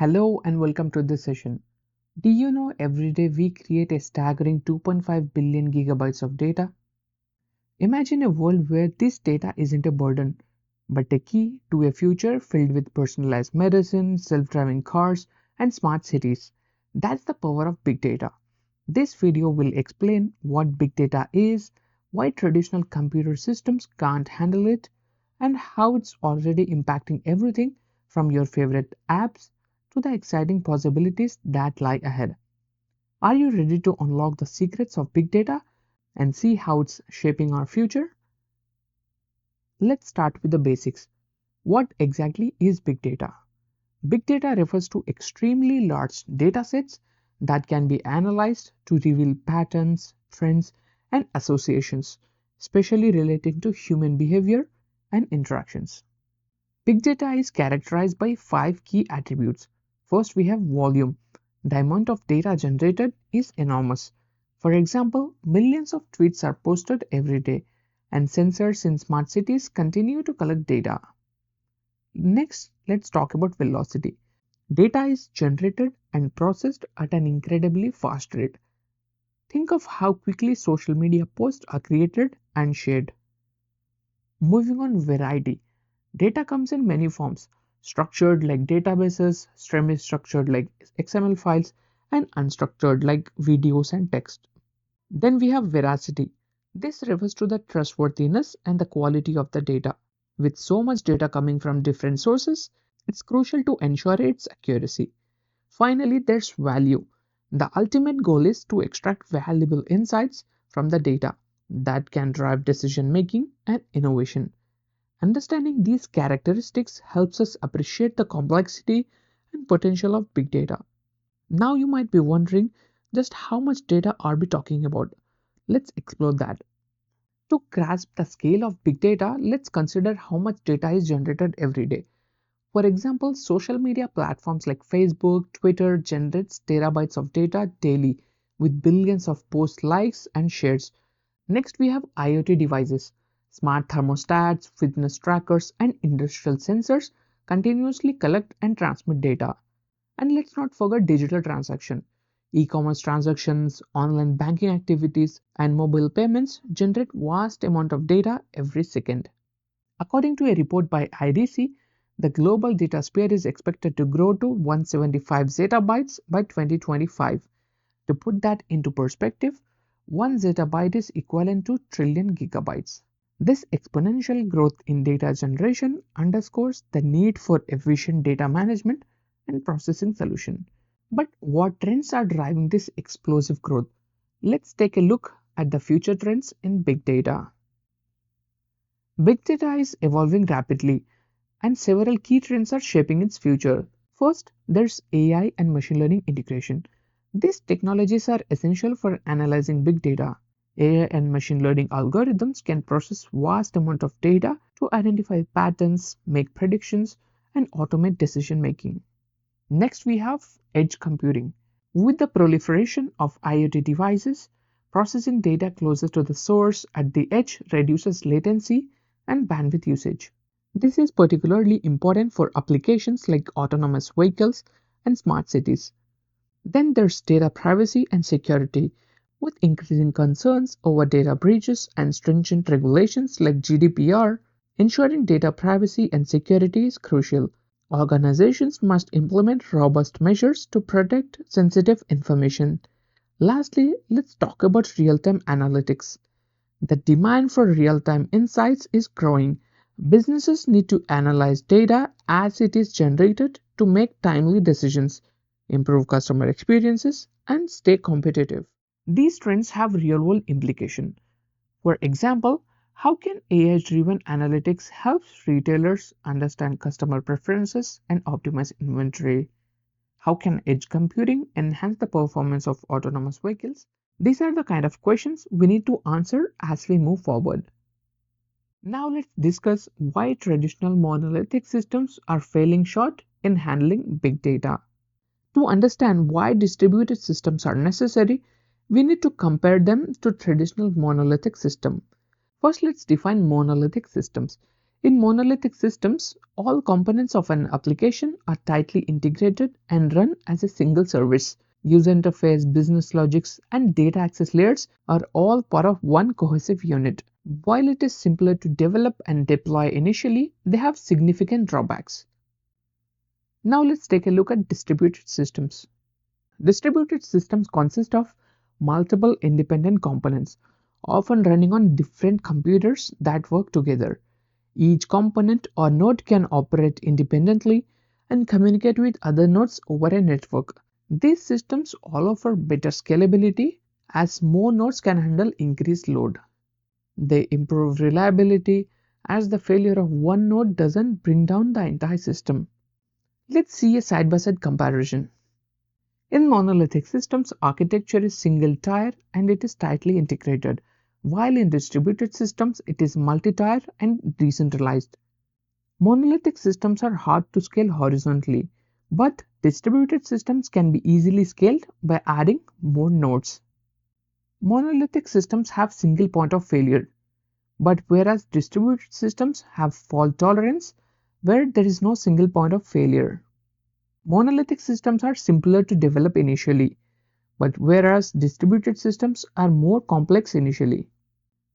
Hello and welcome to this session. Do you know every day we create a staggering 2.5 billion gigabytes of data? Imagine a world where this data isn't a burden, but a key to a future filled with personalized medicine, self-driving cars, and smart cities. That's the power of big data. This video will explain what big data is, why traditional computer systems can't handle it, and how it's already impacting everything from your favorite apps to the exciting possibilities that lie ahead. Are you ready to unlock the secrets of big data and see how it's shaping our future? Let's start with the basics. What exactly is big data? Big data refers to extremely large data sets that can be analyzed to reveal patterns, trends, and associations, especially relating to human behavior and interactions. Big data is characterized by five key attributes. First, we have volume. The amount of data generated is enormous. For example, millions of tweets are posted every day, and sensors in smart cities continue to collect data. Next, let's talk about velocity. Data is generated and processed at an incredibly fast rate. Think of how quickly social media posts are created and shared. Moving on, variety. Data comes in many forms, structured like databases, semi-structured like XML files, and unstructured like videos and text. Then we have veracity. This refers to the trustworthiness and the quality of the data. With so much data coming from different sources, it's crucial to ensure its accuracy. Finally, there's value. The ultimate goal is to extract valuable insights from the data that can drive decision making and innovation. Understanding these characteristics helps us appreciate the complexity and potential of big data. Now you might be wondering just how much data are we talking about? Let's explore that. To grasp the scale of big data, let's consider how much data is generated every day. For example, social media platforms like Facebook, Twitter generates terabytes of data daily with billions of post likes and shares. Next, we have IoT devices. Smart thermostats, fitness trackers, and industrial sensors continuously collect and transmit data. And let's not forget digital transaction. E-commerce transactions, online banking activities, and mobile payments generate vast amount of data every second. According to a report by IDC, the global data sphere is expected to grow to 175 zettabytes by 2025. To put that into perspective, 1 zettabyte is equivalent to trillion gigabytes. This exponential growth in data generation underscores the need for efficient data management and processing solution. But what trends are driving this explosive growth? Let's take a look at the future trends in big data. Big data is evolving rapidly, and several key trends are shaping its future. First, there's AI and machine learning integration. These technologies are essential for analyzing big data. AI and machine learning algorithms can process vast amount of data to identify patterns, make predictions, and automate decision making. Next, we have edge computing. With the proliferation of IoT devices, processing data closer to the source at the edge reduces latency and bandwidth usage. This is particularly important for applications like autonomous vehicles and smart cities. Then there's data privacy and security. With increasing concerns over data breaches and stringent regulations like GDPR, ensuring data privacy and security is crucial. Organizations must implement robust measures to protect sensitive information. Lastly, let's talk about real-time analytics. The demand for real-time insights is growing. Businesses need to analyze data as it is generated to make timely decisions, improve customer experiences, and stay competitive. These trends have real-world implications. For example, how can AI-driven analytics help retailers understand customer preferences and optimize inventory? How can edge computing enhance the performance of autonomous vehicles? These are the kind of questions we need to answer as we move forward. Now let's discuss why traditional monolithic systems are failing short in handling big data. To understand why distributed systems are necessary, we need to compare them to traditional monolithic systems. First, let's define monolithic systems. In monolithic systems, all components of an application are tightly integrated and run as a single service. User interface, business logics, and data access layers are all part of one cohesive unit. While it is simpler to develop and deploy initially, they have significant drawbacks. Now let's take a look at distributed systems. Distributed systems consist of multiple independent components, often running on different computers that work together. Each component or node can operate independently and communicate with other nodes over a network. These systems all offer better scalability as more nodes can handle increased load. They improve reliability as the failure of one node doesn't bring down the entire system. Let's see a side-by-side comparison. In monolithic systems, architecture is single-tier and it is tightly integrated, while in distributed systems, it is multi-tier and decentralized. Monolithic systems are hard to scale horizontally, but distributed systems can be easily scaled by adding more nodes. Monolithic systems have single point of failure, but whereas distributed systems have fault tolerance, where there is no single point of failure. Monolithic systems are simpler to develop initially, but whereas distributed systems are more complex initially.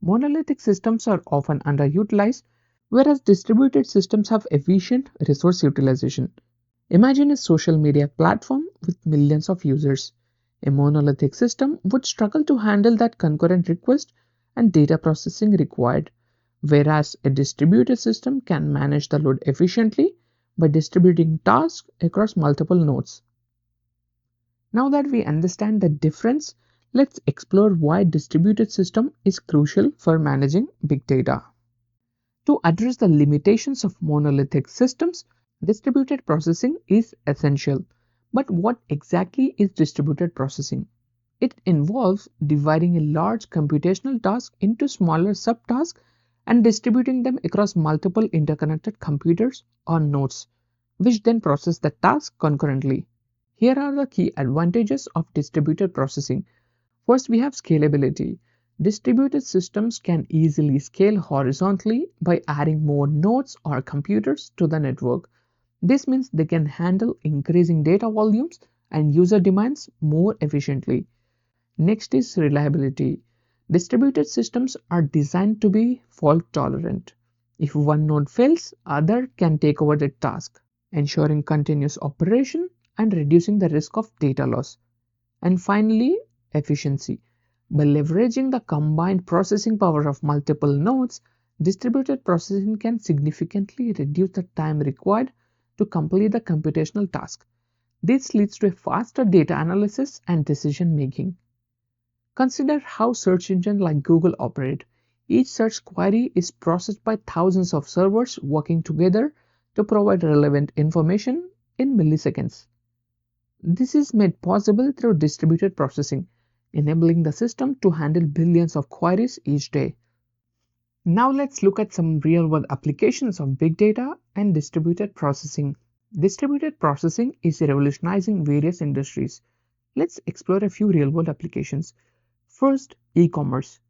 Monolithic systems are often underutilized, whereas distributed systems have efficient resource utilization. Imagine a social media platform with millions of users. A monolithic system would struggle to handle that concurrent request and data processing required, whereas a distributed system can manage the load efficiently by distributing tasks across multiple nodes. Now that we understand the difference, let's explore why distributed system is crucial for managing big data. To address the limitations of monolithic systems, distributed processing is essential. But what exactly is distributed processing? It involves dividing a large computational task into smaller subtasks and distributing them across multiple interconnected computers or nodes, which then process the task concurrently. Here are the key advantages of distributed processing. First, we have scalability. Distributed systems can easily scale horizontally by adding more nodes or computers to the network. This means they can handle increasing data volumes and user demands more efficiently. Next is reliability. Distributed systems are designed to be fault tolerant. If one node fails, other can take over the task, ensuring continuous operation and reducing the risk of data loss. And finally, efficiency. By leveraging the combined processing power of multiple nodes, distributed processing can significantly reduce the time required to complete the computational task. This leads to a faster data analysis and decision making. Consider how search engines like Google operate. Each search query is processed by thousands of servers working together to provide relevant information in milliseconds. This is made possible through distributed processing, enabling the system to handle billions of queries each day. Now let's look at some real-world applications of big data and distributed processing. Distributed processing is revolutionizing various industries. Let's explore a few real-world applications. First, e-commerce.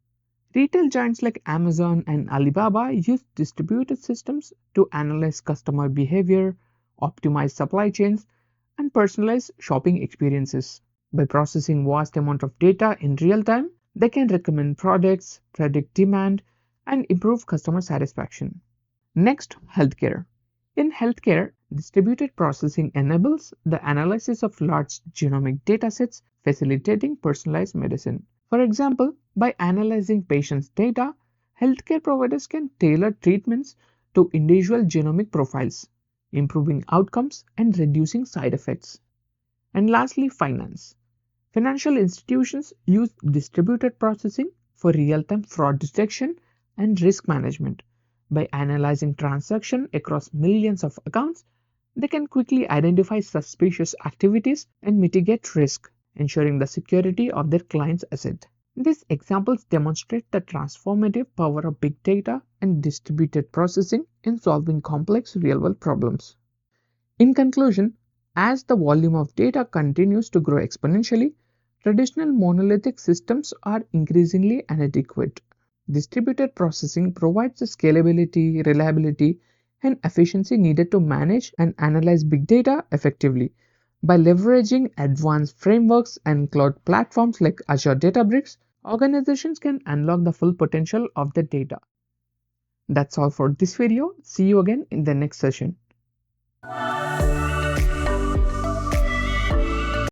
Retail giants like Amazon and Alibaba use distributed systems to analyze customer behavior, optimize supply chains, and personalize shopping experiences. By processing vast amount of data in real time, they can recommend products, predict demand, and improve customer satisfaction. Next, healthcare. In healthcare, distributed processing enables the analysis of large genomic datasets, facilitating personalized medicine. For example, by analyzing patients' data, healthcare providers can tailor treatments to individual genomic profiles, improving outcomes and reducing side effects. And lastly, finance. Financial institutions use distributed processing for real-time fraud detection and risk management. By analyzing transactions across millions of accounts, they can quickly identify suspicious activities and mitigate risk, ensuring the security of their clients' asset. These examples demonstrate the transformative power of big data and distributed processing in solving complex real-world problems. In conclusion, as the volume of data continues to grow exponentially, traditional monolithic systems are increasingly inadequate. Distributed processing provides the scalability, reliability, and efficiency needed to manage and analyze big data effectively. By leveraging advanced frameworks and cloud platforms like Azure Databricks, organizations can unlock the full potential of the data. That's all for this video. See you again in the next session.